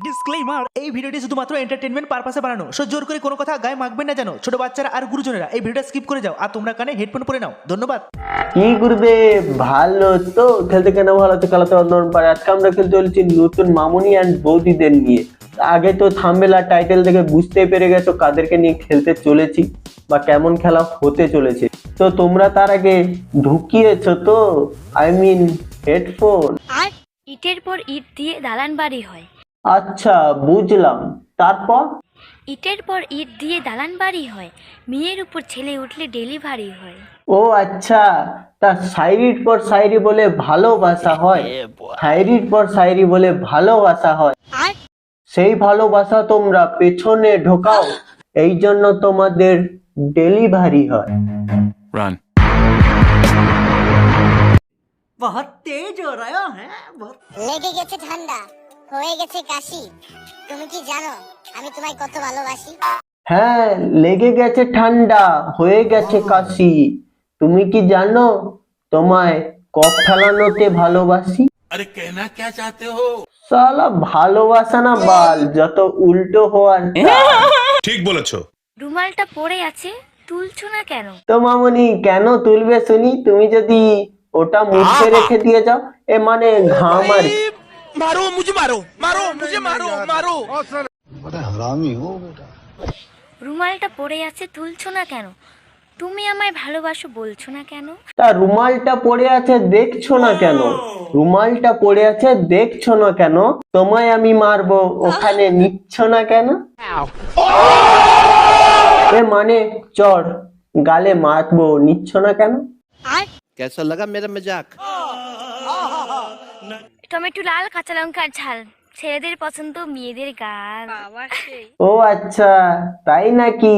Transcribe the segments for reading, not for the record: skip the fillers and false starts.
Disclaimer, এই ভিডিওটি শুধুমাত্র এন্টারটেইনমেন্ট পারপাসে বানানো। সো জোর করে কোনো কথা গায়ে মাখবেন না যেন। ছোট বাচ্চারা আর গুরুজনেরা এই ভিডিওটা স্কিপ করে যাও আর তোমরা কানে হেডফোন পরে নাও। ধন্যবাদ। কি গুরুদেব, ভালো তো? খেলতে কেন ভালো তো? খেলাতে অন্যরকম পারে। আজকে আমরা খেলতে চলেছি নতুন মামুনি অ্যান্ড বৌদিদের নিয়ে। আগে তো থাম্বনেল আর টাইটেল দেখে বুঝতেই পেরে গেছো কাদেরকে নিয়ে খেলতে চলেছি বা কেমন খেলা হতে চলেছে। তো তোমরা তার আগে ঢুকিয়েছো তো, হেডফোন। আর ইটের পর ইট দিয়ে দালান বাড়ি হয়। আচ্ছা, বুঝলাম। তারপর? ইটের পর ইট দিয়ে দালান বাড়ি হয়, মেয়ের উপর ছেলে উঠলে ডেলিভারি হয়। ও আচ্ছা, তা শায়রির পর শায়রি বলে ভালোবাসা হয়, শায়রির পর শায়রি বলে ভালোবাসা হয়। আর সেই ভালোবাসা তোমরা পেছনে ঢোকাও, এই জন্য তোমাদের ডেলিভারি হয়। Run. बहुत तेज हो रहा है बहुत। লেগে গেছে ঠান্ডা, হয়ে গেছে কাশি, তুমি কি জানো আমি তোমায় কত ভালোবাসি? হ্যাঁ, লেগে গেছে ঠান্ডা, হয়ে গেছে কাশি, তুমি কি জানো তোমায় কফ ফেলানোতে ভালোবাসি। अरे कहना क्या चाहते हो? সালা ভালোবাসা না বাল, যত উল্টো হওয়ার ঠিক বলেছো। রুমালটা পড়ে আছে, তুলছো না কেন? তো মামুনি কেন তুলবে শুনি? তুমি যদি ওটা মুখে রেখে দিয়ে যাও, এ মানে ঘাম আর मारो मुझे, मारो मारो मुझे, मारो मारो। রুমালটা পড়ে আছে, তুলছো না কেন? তুমি আমায় ভালোবাসো বলছো না কেন? তা রুমালটা পড়ে আছে দেখছো না কেন? রুমালটা পড়ে আছে দেখছো না কেন? তোমায় আমি মারবো, ওখানে নিচ্ছ না কেন? এ মানে চড়, গালে মারবো, নিচ্ছ না কেন? আর कैसा लगा मेरा मजाक? টমেটো, লাল, কাঁচা লঙ্কার ঝাল, ছেলেদের পছন্দ, মেয়েদের গাল। ও আচ্ছা, তাই নাকি?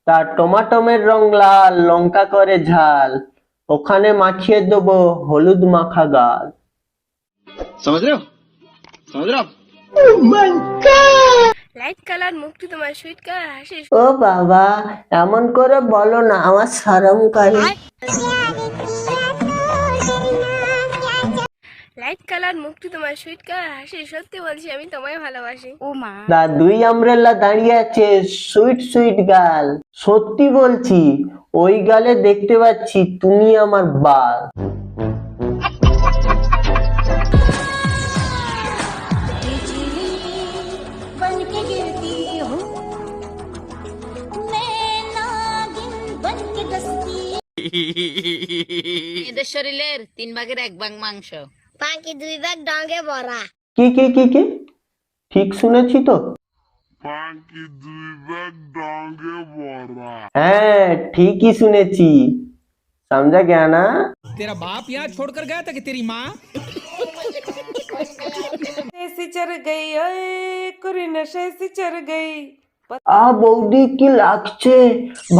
তা টমাটমের রং লাল, লঙ্কা করে ঝাল, ওখানে মাখিয়ে দেবো হলুদ মাখা গাল। समझ रहे हो? समझ रहे हो? লাইট কালার মুখটি তোমার, সুইট কালার হাসি। ও বাবা, এমন করে বলো না, আমার শরম করে। লাইট কালার মুখটি তোমার, সুইট কালার হাসি, সত্যি বলছি আমি তোমায় ভালোবাসি। ও মা, তা দুই আমব্রেলা দাঁড়িয়ে আছে, সুইট সুইট গাল, সত্যি বলছি ওই গালে দেখতে পাচ্ছি তুমি আমার বাল। এদের শরীরের 3 ভাগের 1 ভাগ মাংস, বাকি 2 ভাগ ডঙ্গে ভরা। কি কি কি কি ঠিক শুনেছি তো? হ্যাঁ, ঠিকই শুনেছি, समझा गया ना? तेरा बाप यहाँ छोड़कर गया था कि तेरी माँ? ऐसी चढ़ गई, ओए कुरी नशे से चढ़ गई। বৌদি কি লাগছে,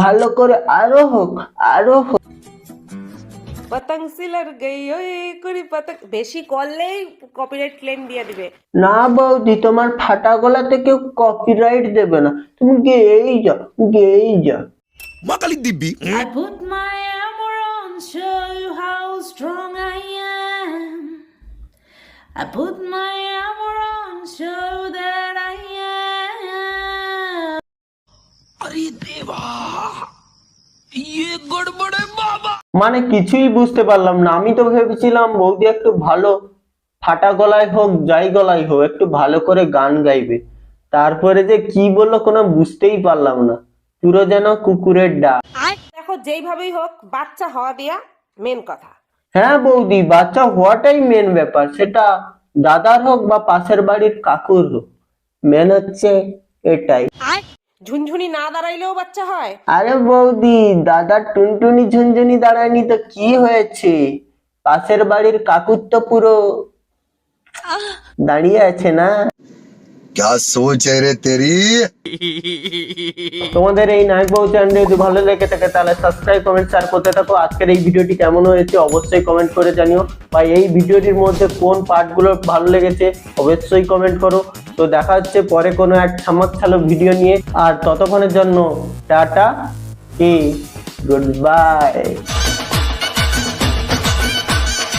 ভালো করে আরো হোক, আরো হোক। पतंग सी लड़ गई, ओए कुरी पतंग। বেশি করলেই কপিরাইট ক্লেম দিয়ে দিবে। না বৌদি, তোমার ফাটা গলাতে কেউ কপিরাইট দেবে না, তুমি গেয়েই যাও, গেয়েই যাও। মাকালি দিব্যি। I put my armor on, show you how strong I am. I put my armor on, show that I am. अरे देवा, ये गड़बड़ है बाबा। মানে কিছুই বুঝতে পারলাম না। আমি তো ভেবেছিলাম বৌদি একটু ভালো ফাটা গলায় হোক, যাই গলায় হোক, একটু ভালো করে গান গাইবে। তারপরে যে কি বললো কোনো বুঝতেই পারলাম না, পুরো যেন কুকুরের ডাক। দেখো যেইভাবেই হোক বাচ্চা হওয়া দেয়া মেন কথা। হ্যাঁ বৌদি, বাচ্চা হওয়াটাই মেন ব্যাপার, সেটা দাদার হোক বা পাশের বাড়ির কাকুর হোক, মেন হচ্ছে এটাই। ঝুনঝুনি না দাঁড়াইলেও বাচ্চা হয়। আরে বৌদি, দাদার টুনটুনি ঝুনঝুনি দাঁড়ায়নি তো কি হয়েছে? পাশের বাড়ির কাকুর তো পুরো দাঁড়িয়ে আছে না। क्या सोच है रे तेरी? তোমাদের এই নায়ক বউ চ্যানেল যদি ভালো লেগে থাকে তাহলে সাবস্ক্রাইব, কমেন্ট, শেয়ার করতে থাকো। আজকের এই ভিডিওটি কেমন হয়েছে অবশ্যই কমেন্ট করে জানিও, বা এই ভিডিওটির মধ্যে কোন পার্টগুলো ভালো লেগেছে অবশ্যই কমেন্ট করো। তো দেখা হচ্ছে পরে কোনো এক ছামাক ভিডিও নিয়ে, আর ততক্ষণের জন্য টাটা, গুড বাই।